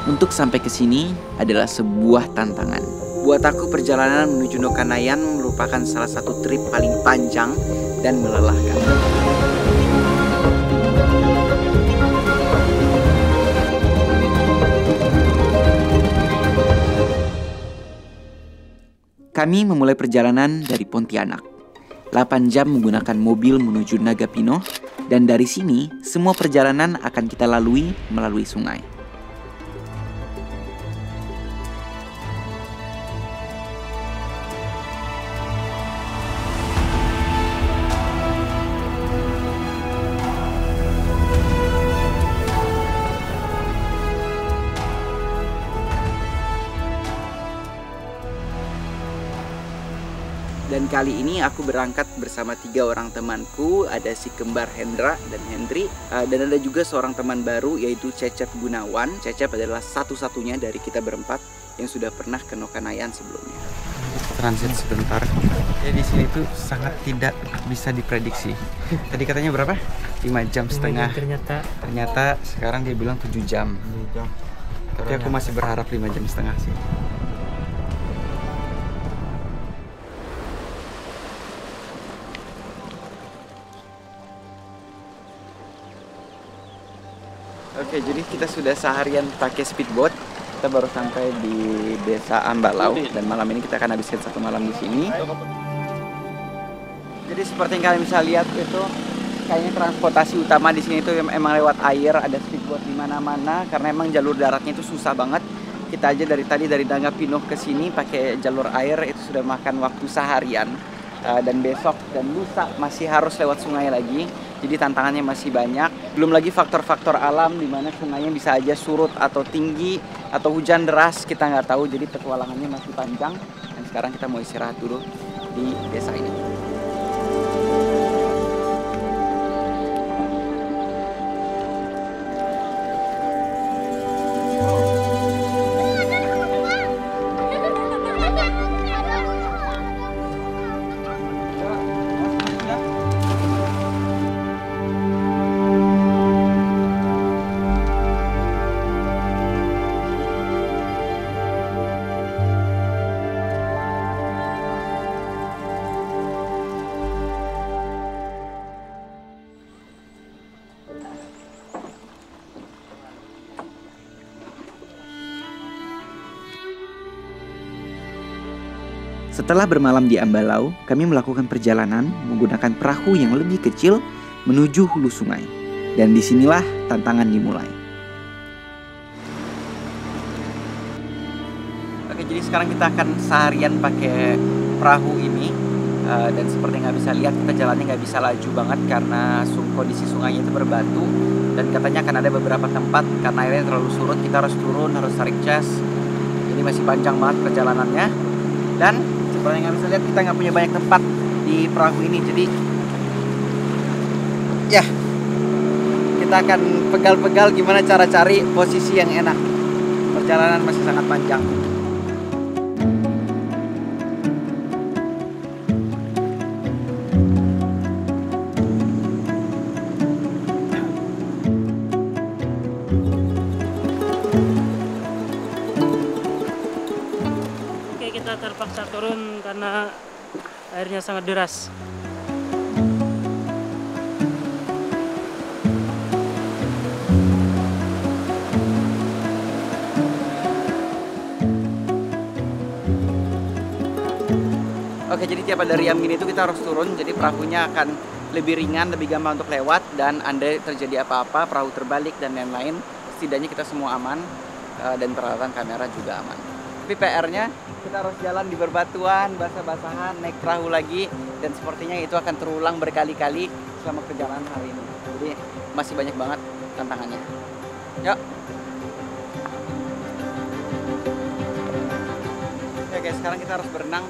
Untuk sampai ke sini adalah sebuah tantangan. Buat aku perjalanan menuju Nokanayan merupakan salah satu trip paling panjang dan melelahkan. Kami memulai perjalanan dari Pontianak. 8 jam menggunakan mobil menuju Nagapino, dan dari sini semua perjalanan akan kita lalui melalui sungai. Dan kali ini aku berangkat bersama 3 orang temanku. Ada si kembar Hendra dan Hendri, dan ada juga seorang teman baru yaitu Cecep Gunawan. Cecep adalah satu-satunya dari kita berempat yang sudah pernah ke Nokanayan sebelumnya. Transit sebentar. Ya, di sini tuh sangat tidak bisa diprediksi. Tadi katanya berapa? 5 jam setengah. Ternyata sekarang dia bilang 7 jam. Tapi aku masih berharap 5 jam setengah sih. Oke, jadi kita sudah seharian pakai speedboat. Kita baru sampai di desa Ambalau dan malam ini kita akan habiskan 1 malam di sini. Jadi seperti yang kalian bisa lihat itu kayaknya transportasi utama di sini itu emang lewat air. Ada speedboat di mana-mana karena emang jalur daratnya itu susah banget. Kita aja dari tadi dari Nagapino ke sini pakai jalur air itu sudah makan waktu seharian. Dan besok dan lusa masih harus lewat sungai lagi. Jadi tantangannya masih banyak. Belum lagi faktor-faktor alam di mana sungainya bisa aja surut atau tinggi atau hujan deras, kita nggak tahu. Jadi petualangannya masih panjang. Dan sekarang kita mau istirahat dulu di desa ini. Setelah bermalam di Ambalau, kami melakukan perjalanan menggunakan perahu yang lebih kecil menuju hulu sungai. Dan disinilah tantangan dimulai. Oke, jadi sekarang kita akan seharian pakai perahu ini. Dan seperti yang nggak bisa lihat, kita jalannya nggak bisa laju banget karena kondisi sungainya itu berbatu. Dan katanya akan ada beberapa tempat karena airnya terlalu surut, kita harus turun, harus tarik jas. Jadi masih panjang banget perjalanannya. Dan seperti yang bisa lihat, kita nggak punya banyak tempat di perahu ini. Jadi ya, kita akan pegal-pegal gimana cara cari posisi yang enak. Perjalanan masih sangat panjang. Kita terpaksa turun karena airnya sangat deras. Oke, jadi tiap ada riam gini tuh kita harus turun. Jadi perahunya akan lebih ringan, lebih gampang untuk lewat. Dan andai terjadi apa-apa, perahu terbalik dan lain-lain, setidaknya kita semua aman. Dan peralatan kamera juga aman. Tapi PR-nya kita harus jalan di berbatuan, basah-basahan, naik perahu lagi, dan sepertinya itu akan terulang berkali-kali selama perjalanan hari ini. Jadi masih banyak banget tantangannya. Yuk. Oke guys, sekarang kita harus berenang.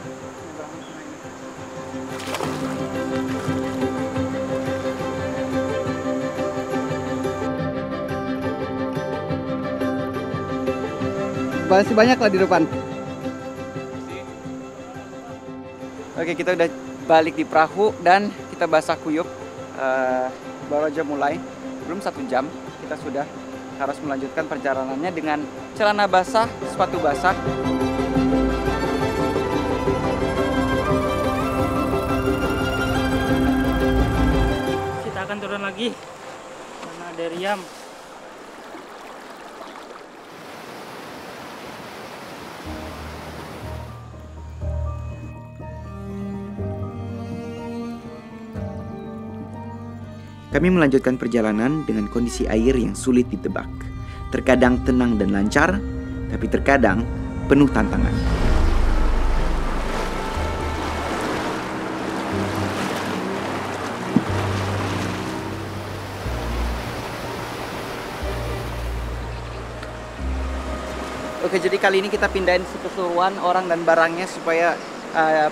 Masih banyak lah di depan. Oke, kita udah balik di perahu dan kita basah kuyup. Baru aja mulai, belum 1 jam kita sudah harus melanjutkan perjalanannya dengan celana basah, sepatu basah. Kita akan turun lagi karena ada riam. Kami melanjutkan perjalanan dengan kondisi air yang sulit ditebak. Terkadang tenang dan lancar, tapi terkadang penuh tantangan. Oke, jadi kali ini kita pindahin keseluruhan orang dan barangnya supaya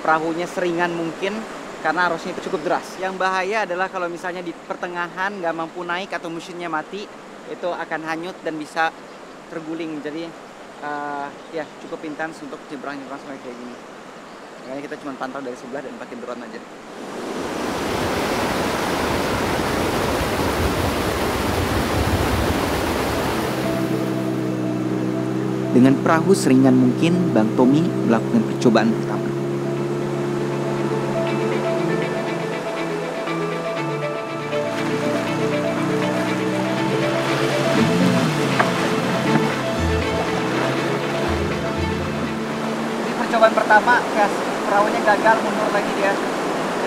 perahunya seringan mungkin. Karena arusnya itu cukup deras. Yang bahaya adalah kalau misalnya di pertengahan nggak mampu naik atau mesinnya mati, itu akan hanyut dan bisa terguling. Jadi ya cukup intens untuk nyebrang-nyebrang sampai kayak gini. Makanya kita cuma pantau dari sebelah dan pakai drone aja. Dengan perahu seringan mungkin, Bang Tommy melakukan percobaan pertama. Percobaan pertama, guys, perahunya gagal, mundur lagi dia.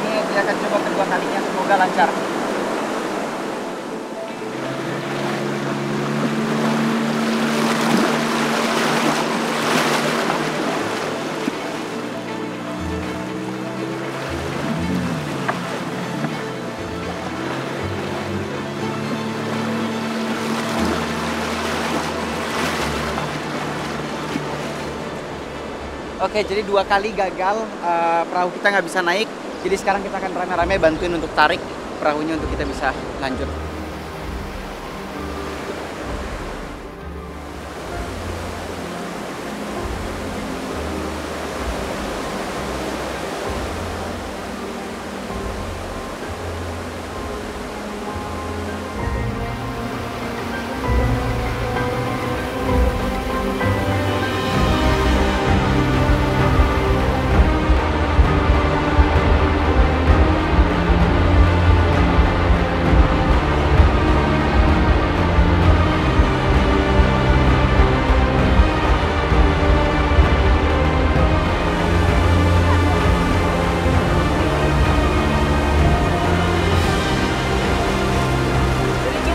Ini dia akan coba kedua kalinya, semoga lancar. Oke, jadi 2 kali gagal, perahu kita nggak bisa naik. Jadi sekarang kita akan rame-rame bantuin untuk tarik perahunya untuk kita bisa lanjut.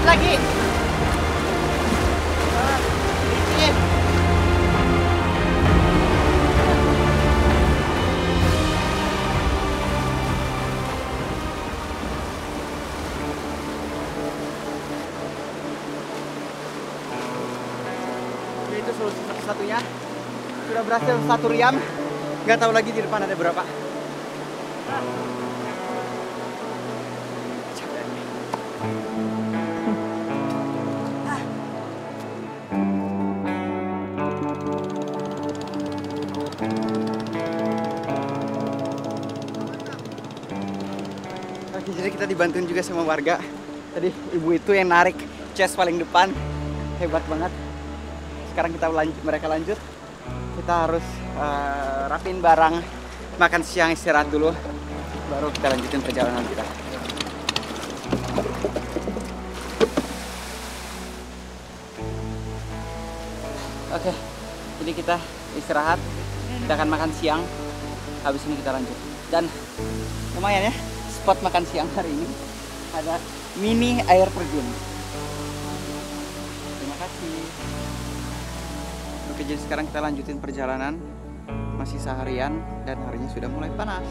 Lagi. Itu solusi satu-satunya. Sudah berhasil 1 riam. Nggak tahu lagi di depan ada berapa. Oke, jadi kita dibantuin juga sama warga. Tadi ibu itu yang narik chest paling depan, hebat banget. Sekarang mereka lanjut. Kita harus rapin barang, makan siang, istirahat dulu, baru kita lanjutin perjalanan kita. Oke, jadi kita istirahat, kita akan makan siang. Habis ini kita lanjut. Dan lumayan ya, spot makan siang hari ini ada mini air terjun. Terima kasih. Oke, jadi sekarang kita lanjutin perjalanan. Masih seharian dan harinya sudah mulai panas.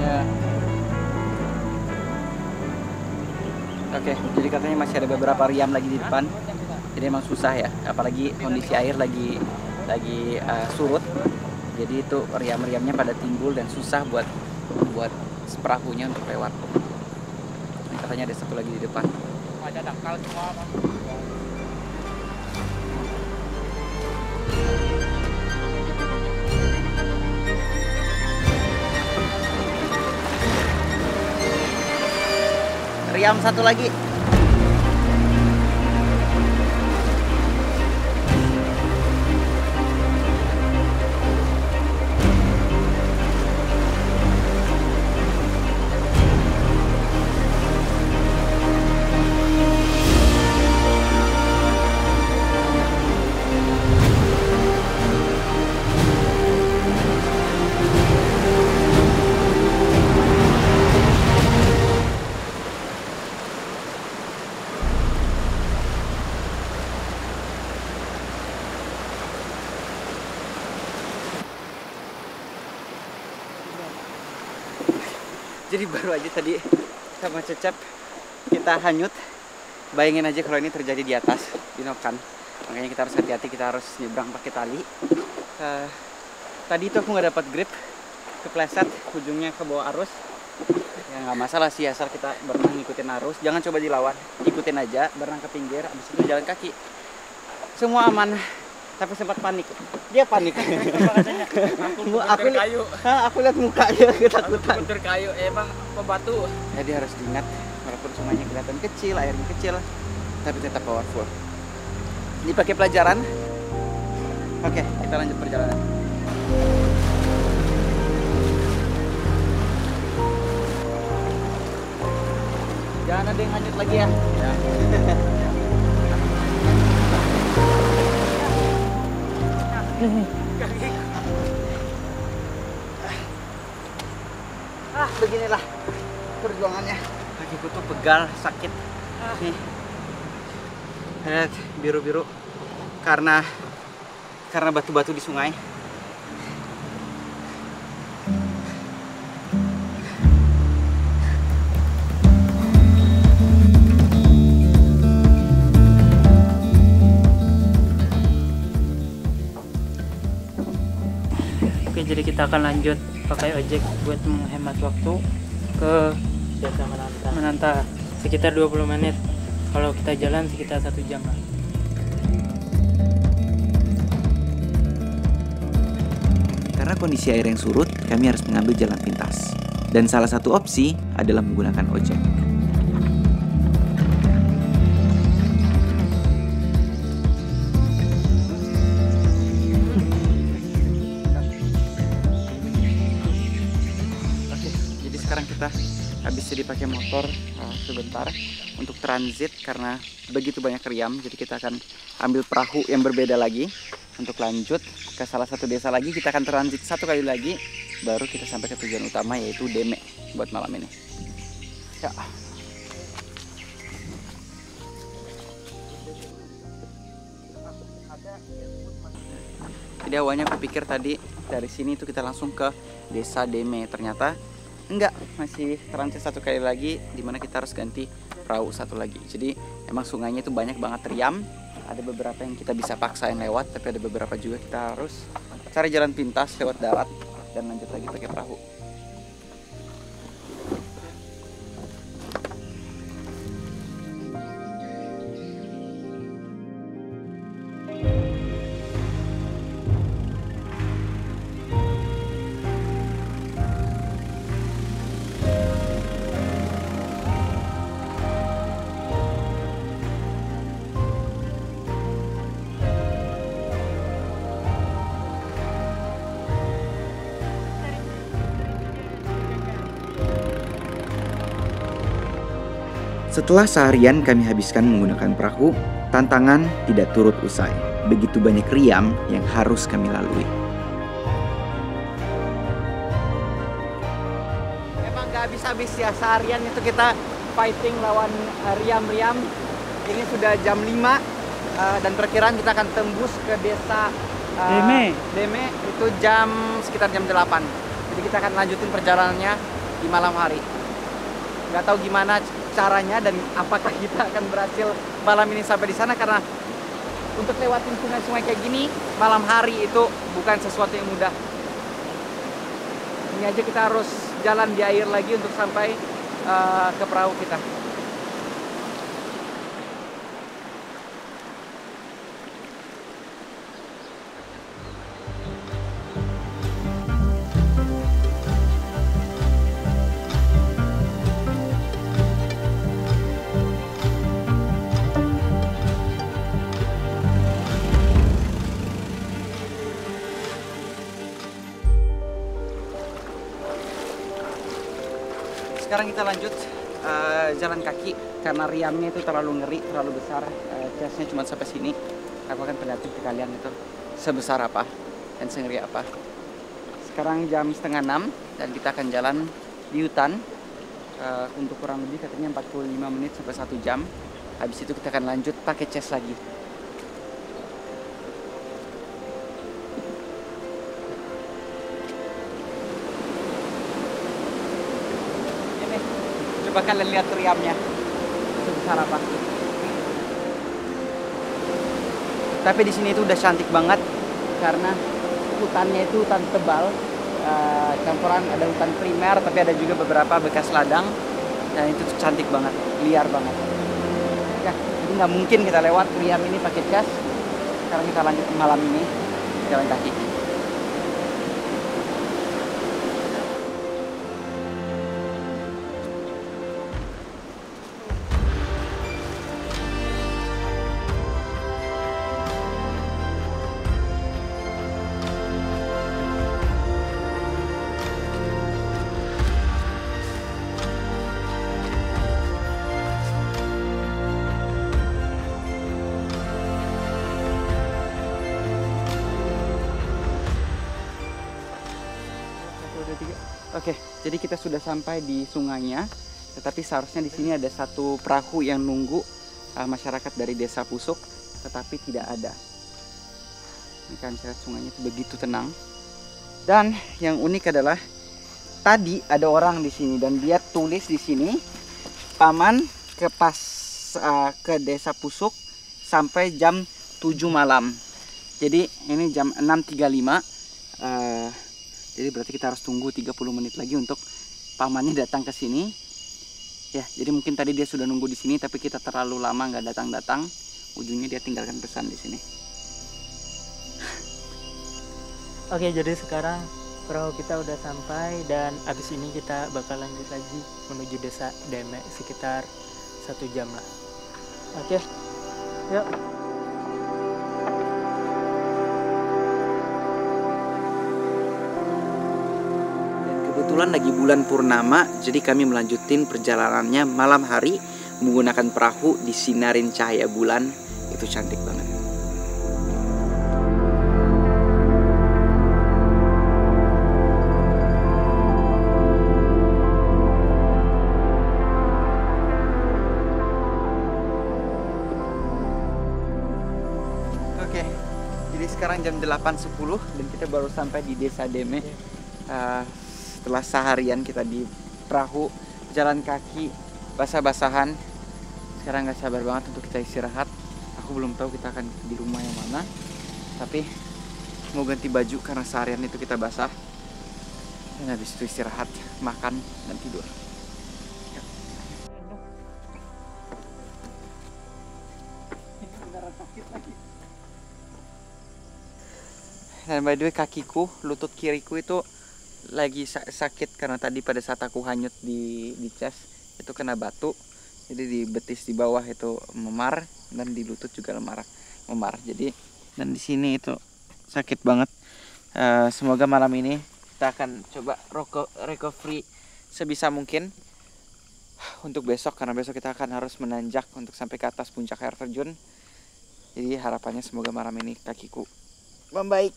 Ya. Oke, jadi katanya masih ada beberapa riam lagi di depan. Jadi emang susah ya, apalagi kondisi air lagi surut. Jadi itu riam-riamnya pada timbul dan susah buat perahunya untuk lewat. Ini katanya ada satu lagi di depan. Ada dangkal semua, Bang. Riam satu lagi. Jadi baru aja tadi sama Cecep kita hanyut. Bayangin aja kalau ini terjadi di atas, di Nokan. Makanya kita harus hati-hati, kita harus nyebrang pakai tali. Tadi itu aku nggak dapat grip, kepleset, ujungnya ke bawah arus. Ya nggak masalah sih, asal kita berenang ngikutin arus. Jangan coba dilawan, ikutin aja, berenang ke pinggir, habis itu jalan kaki. Semua aman. Tapi sempat panik. Dia panik. Aku lihat mukanya ketakutan. Bentur kayu, emang pembatu. Jadi harus diingat, walaupun sungainya kelihatan kecil, airnya kecil, tapi tetap powerful. Ini pakai pelajaran. Oke, kita lanjut perjalanan. Jangan ada yang hanyut lagi ya. Beginilah perjuangannya. Kakiku tuh pegal, sakit. Nih, lihat biru-biru karena batu-batu di sungai. Oke, jadi kita akan lanjut pakai ojek buat menghemat waktu ke Desa Menanta sekitar 20 menit. Kalau kita jalan sekitar 1 jam lah. Karena kondisi air yang surut, kami harus mengambil jalan pintas. Dan salah satu opsi adalah menggunakan ojek. Sekarang kita habis dipakai motor sebentar untuk transit karena begitu banyak riam. Jadi kita akan ambil perahu yang berbeda lagi untuk lanjut ke salah satu desa lagi. Kita akan transit 1 kali lagi, baru kita sampai ke tujuan utama, yaitu Deme buat malam ini. Ya. Jadi awalnya aku pikir tadi dari sini tuh kita langsung ke desa Deme, ternyata enggak, masih transit 1 kali lagi, dimana kita harus ganti perahu 1 lagi. Jadi emang sungainya itu banyak banget riam. Ada beberapa yang kita bisa paksain lewat, tapi ada beberapa juga kita harus cari jalan pintas lewat darat dan lanjut lagi pakai perahu. Setelah seharian kami habiskan menggunakan perahu, tantangan tidak turut usai. Begitu banyak riam yang harus kami lalui. Emang gak habis-habis ya, seharian itu kita fighting lawan riam-riam. Ini sudah jam 5 dan perkiraan kita akan tembus ke desa Deme itu sekitar jam 8. Jadi kita akan lanjutin perjalanannya di malam hari. Nggak tahu gimana caranya dan apakah kita akan berhasil malam ini sampai di sana, karena untuk lewatin sungai-sungai kayak gini malam hari itu bukan sesuatu yang mudah. Ini aja kita harus jalan di air lagi untuk sampai ke perahu kita. sekarang kita lanjut jalan kaki karena riamnya itu terlalu ngeri, terlalu besar. Chestnya cuma sampai sini. Aku akan perlihatkan ke kalian itu sebesar apa dan sengeri apa. Sekarang jam 5:30 dan kita akan jalan di hutan untuk kurang lebih katanya 45 menit sampai 1 jam. Habis itu kita akan lanjut pakai chest lagi. Coba kalian lihat riamnya sebesar apa. Tapi di sini itu udah cantik banget karena hutannya itu hutan tebal, campuran ada hutan primer tapi ada juga beberapa bekas ladang dan itu cantik banget, liar banget. Ya, jadi nggak mungkin kita lewat riam ini pakai jas. Sekarang kita lanjut malam ini jalan kaki. Oke, jadi kita sudah sampai di sungainya, tetapi seharusnya di sini ada satu perahu yang nunggu masyarakat dari desa Pusuk, tetapi tidak ada. Ini kan sungainya itu begitu tenang. Dan yang unik adalah tadi ada orang di sini dan dia tulis di sini paman ke desa Pusuk sampai jam 7 malam. Jadi ini jam 6.35. Jadi berarti kita harus tunggu 30 menit lagi untuk pamannya datang ke sini. Ya, jadi mungkin tadi dia sudah nunggu di sini, tapi kita terlalu lama nggak datang-datang. Ujungnya dia tinggalkan pesan di sini. Oke, jadi sekarang perahu kita udah sampai dan abis ini kita bakal lanjut lagi menuju desa Deme sekitar 1 jam lah. Oke, yuk. Kebetulan lagi bulan purnama, jadi kami melanjutin perjalanannya malam hari menggunakan perahu disinarin cahaya bulan. Itu cantik banget. Oke, jadi sekarang jam 8.10 dan kita baru sampai di desa Deme. Setelah seharian kita di perahu, jalan kaki, basah-basahan, sekarang nggak sabar banget untuk kita istirahat. Aku belum tahu kita akan di rumah yang mana, tapi mau ganti baju karena seharian itu kita basah. Dan habis itu istirahat, makan, dan tidur. Dan by the way, kakiku, lutut kiriku itu lagi sakit karena tadi pada saat aku hanyut di chest itu kena batu, jadi di betis di bawah itu memar dan di lutut juga memar. Jadi dan di sini itu sakit banget. Semoga malam ini kita akan coba recovery sebisa mungkin untuk besok, karena besok kita akan harus menanjak untuk sampai ke atas puncak air terjun. Jadi harapannya semoga malam ini kakiku membaik.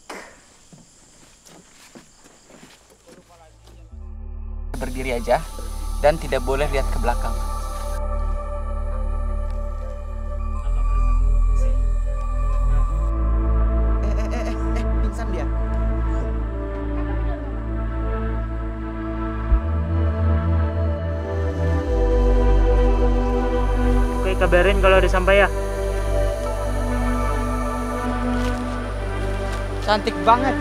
Berdiri aja dan tidak boleh lihat ke belakang. Pingsan dia. Oke, kabarin kalau udah sampai ya. Cantik banget.